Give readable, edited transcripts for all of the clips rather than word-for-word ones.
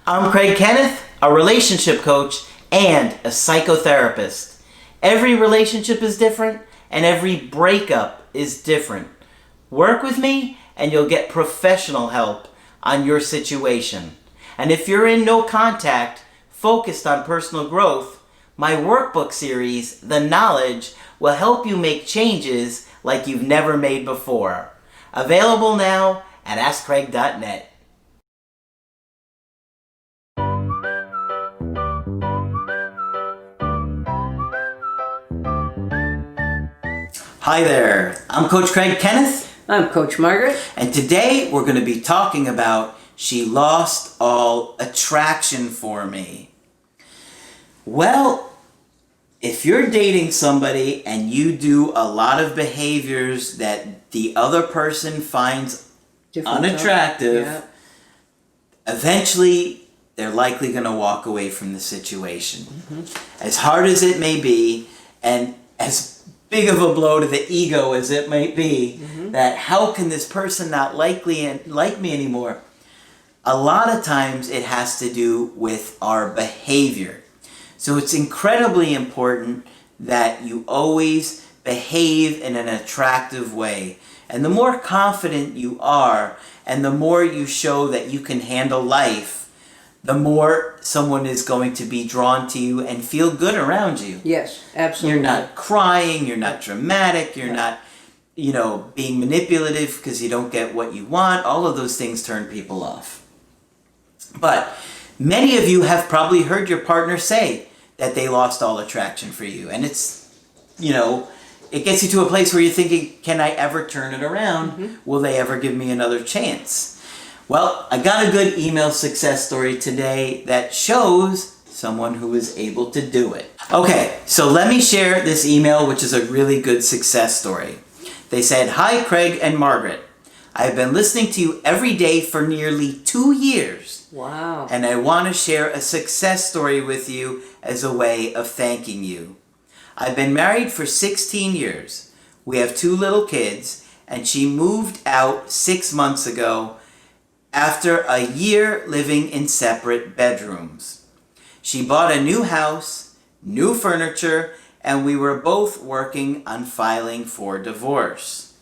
I'm Craig Kenneth, a relationship coach and a psychotherapist. Every relationship is different and every breakup is different. Work with me and you'll get professional help on your situation. And if you're in no contact, focused on personal growth, my workbook series, The Knowledge, will help you make changes like you've never made before. Available now at AskCraig.net. Hi there, I'm Coach Craig Kenneth. I'm Coach Margaret. And today we're going to be talking about she lost all attraction for me. Well, if you're dating somebody and you do a lot of behaviors that the other person finds unattractive, eventually they're likely going to walk away from the situation. As hard as it may be, and as big of a blow to the ego as it might be, that how can this person not like me anymore? A lot of times it has to do with our behavior. So it's incredibly important that you always behave in an attractive way. And the more confident you are, and the more you show that you can handle life, the more someone is going to be drawn to you and feel good around you. Yes, absolutely. You're not crying, you're not dramatic, you're not, being manipulative because you don't get what you want. All of those things turn people off. But many of you have probably heard your partner say that they lost all attraction for you. And it's, it gets you to a place where you're thinking, can I ever turn it around? Will they ever give me another chance? Well, I got a good email success story today that shows someone who was able to do it. Okay, so let me share this email, which is a really good success story. They said, "Hi, Craig and Margaret. I've been listening to you every day for nearly 2 years. Wow. And I want to share a success story with you as a way of thanking you. I've been married for 16 years. We have 2 little kids, and she moved out 6 months ago after a year living in separate bedrooms. She bought a new house, new furniture, and we were both working on filing for divorce.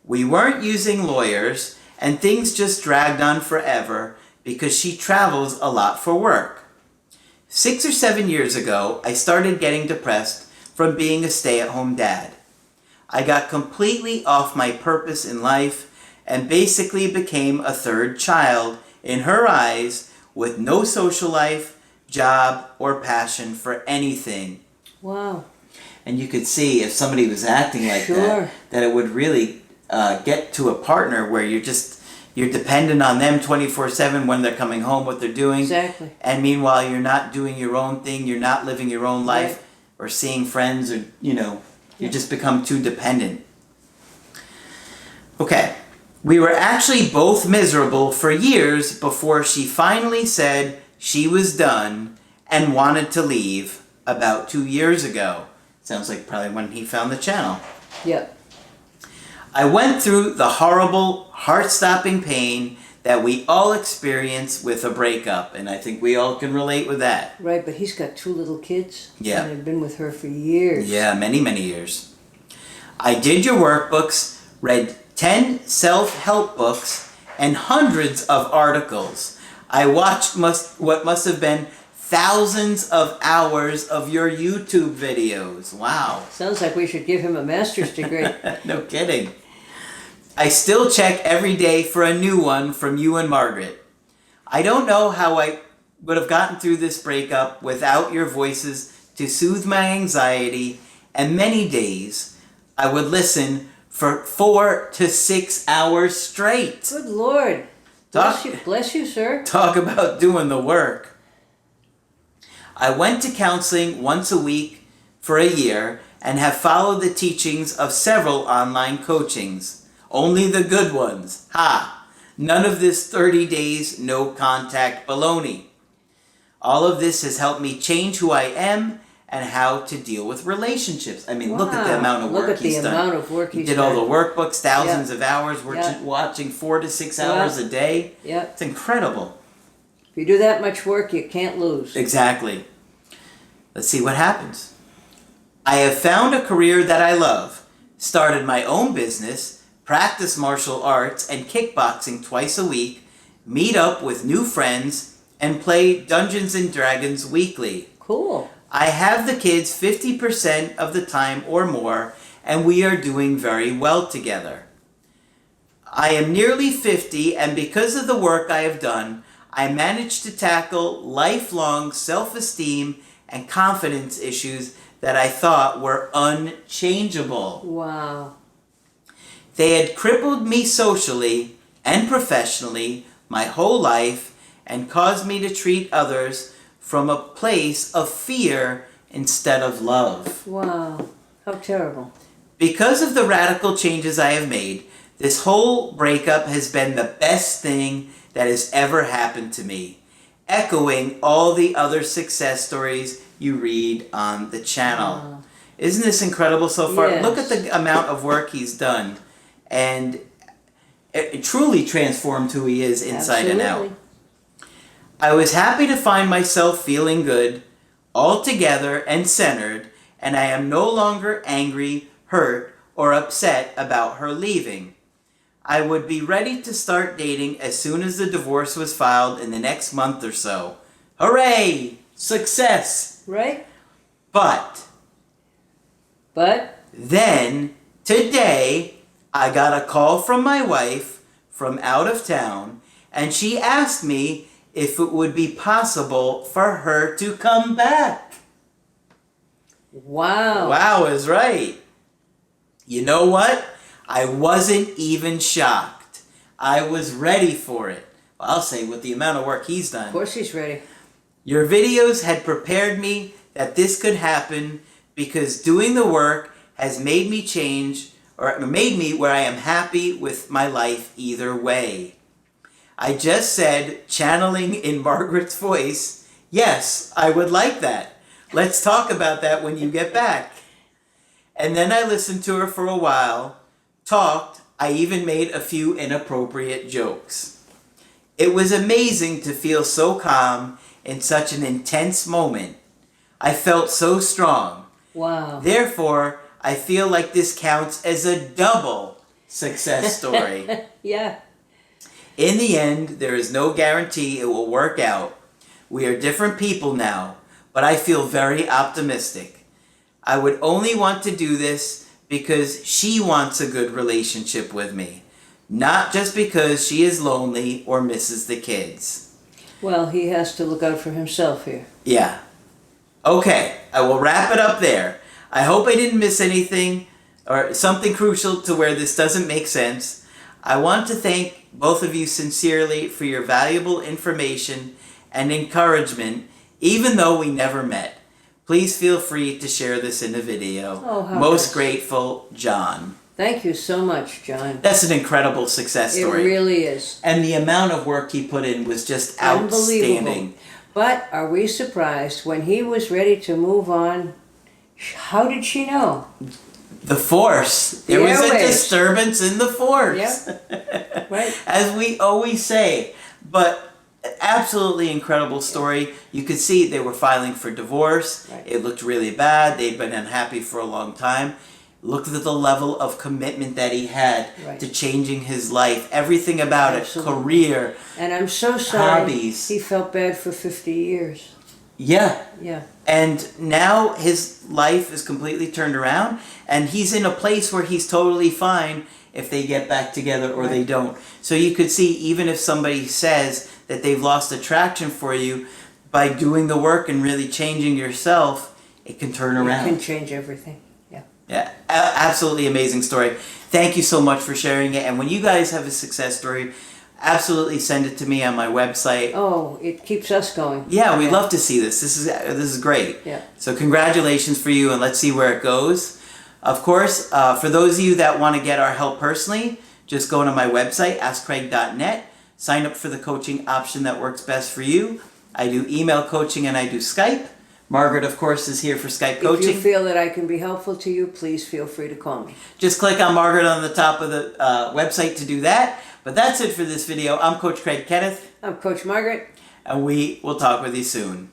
We weren't using lawyers, and things just dragged on forever because she travels a lot for work. 6 or 7 years ago, I started getting depressed from being a stay-at-home dad. I got completely off my purpose in life and basically became a third child in her eyes with no social life, job, or passion for anything." Wow. And you could see if somebody was acting like that it would really get to a partner where you're dependent on them 24/7 when they're coming home, what they're doing. Exactly. And meanwhile, you're not doing your own thing, you're not living your own life, or seeing friends, or, you just become too dependent. Okay. We were actually both miserable for years before she finally said she was done and wanted to leave about 2 years ago. Sounds like probably when he found the channel. Yep. I went through the horrible, heart-stopping pain that we all experience with a breakup, and I think we all can relate with that. Right, but he's got 2 little kids. Yeah. And they've been with her for years. Yeah, many, many years. I did your workbooks, read 10 self-help books, and hundreds of articles. I watched what must have been thousands of hours of your YouTube videos. Wow. Sounds like we should give him a master's degree. No kidding. I still check every day for a new one from you and Margaret. I don't know how I would have gotten through this breakup without your voices to soothe my anxiety, and many days I would listen for 4 to 6 hours straight. Good Lord. Bless you, sir. Talk about doing the work. I went to counseling once a week for a year and have followed the teachings of several online coachings. Only the good ones. Ha! None of this 30 days, no contact baloney. All of this has helped me change who I am and how to deal with relationships. I mean, look at the amount of work he's done. Look at the amount of work he's done. He did all the workbooks, thousands of hours, watching 4 to 6 hours a day. Yeah. It's incredible. you do that much work, you can't lose. Exactly. Let's see what happens. I have found a career that I love, started my own business, practice martial arts and kickboxing twice a week, meet up with new friends, and play Dungeons and Dragons weekly. Cool. I have the kids 50% of the time or more, and we are doing very well together. I am nearly 50, and because of the work I have done, I managed to tackle lifelong self-esteem and confidence issues that I thought were unchangeable. Wow. They had crippled me socially and professionally my whole life and caused me to treat others from a place of fear instead of love. Wow. How terrible. Because of the radical changes I have made, this whole breakup has been the best thing that has ever happened to me, echoing all the other success stories you read on the channel. Wow. Isn't this incredible so far? Yes. Look at the amount of work he's done, and it truly transformed who he is inside and out. Absolutely. I was happy to find myself feeling good, all together and centered, and I am no longer angry, hurt, or upset about her leaving. I would be ready to start dating as soon as the divorce was filed in the next month or so. Hooray! Success! Right? But then, today, I got a call from my wife from out of town, and she asked me if it would be possible for her to come back. Wow. Wow is right. You know what? I wasn't even shocked. I was ready for it. Well, I'll say with the amount of work he's done. Of course he's ready. Your videos had prepared me that this could happen because doing the work has made me change, or made me where I am happy with my life either way. I just said, channeling in Margaret's voice, yes, I would like that. Let's talk about that when you get back. And then I listened to her for a while, talked, I even made a few inappropriate jokes. It was amazing to feel so calm in such an intense moment. I felt so strong. Wow. Therefore, I feel like this counts as a double success story. Yeah. In the end, there is no guarantee it will work out. We are different people now, but I feel very optimistic. I would only want to do this because she wants a good relationship with me, not just because she is lonely or misses the kids. Well, he has to look out for himself here. Yeah. Okay, I will wrap it up there. I hope I didn't miss anything or something crucial to where this doesn't make sense. I want to thank both of you sincerely for your valuable information and encouragement, even though we never met. Please feel free to share this in the video. Oh, how Most nice. grateful, John. Thank you so much, John. That's an incredible success story. It really is. And the amount of work he put in was just Unbelievable. outstanding. But are we surprised when he was ready to move on? How did she know? The force. There The was a airwaves. disturbance in the force. Yep. Right. As we always say. But absolutely incredible story. You could see they were filing for divorce. Right. It looked really bad. They'd been unhappy for a long time. Look at the level of commitment that he had Right. to changing his life. Everything about Absolutely. it. Career. And I'm so sorry Hobbies. he felt bad for 50 years. Yeah. Yeah. And now his life is completely turned around, and he's in a place where he's totally fine if they get back together or they Right. don't. So you could see, even if somebody says that they've lost attraction for you, by doing the work and really changing yourself, it can turn It around. can change everything. Yeah. Yeah, absolutely amazing story. Thank you so much for sharing it. And when you guys have a success story, absolutely send it to me on my website. Oh, it keeps us going. Yeah, we'd love to see this. This is great. Yeah. So congratulations for you, and let's see where it goes. Of course, for those of you that want to get our help personally, just go to my website, askcraig.net. Sign up for the coaching option that works best for you. I do email coaching and I do Skype. Margaret, of course, is here for Skype coaching. If you feel that I can be helpful to you, please feel free to call me. Just click on Margaret on the top of the website to do that. But that's it for this video. I'm Coach Craig Kenneth. I'm Coach Margaret. and we will talk with you soon.